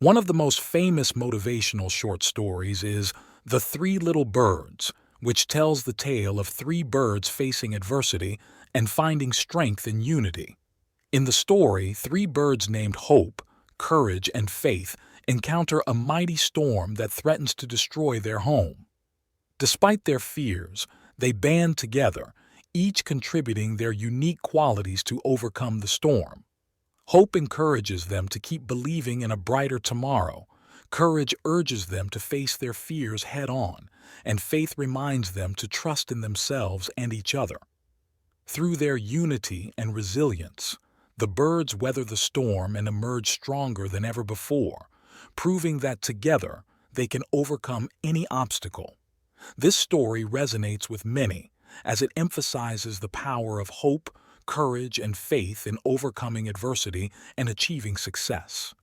One of the most famous motivational short stories is The Three Little Birds, which tells the tale of three birds facing adversity and finding strength in unity. In the story, three birds named Hope, Courage, and Faith encounter a mighty storm that threatens to destroy their home. Despite their fears, they band together, each contributing their unique qualities to overcome the storm. Hope encourages them to keep believing in a brighter tomorrow. Courage urges them to face their fears head on, and faith reminds them to trust in themselves and each other. Through their unity and resilience, the birds weather the storm and emerge stronger than ever before, proving that together they can overcome any obstacle. This story resonates with many as it emphasizes the power of hope, courage, and faith in overcoming adversity and achieving success.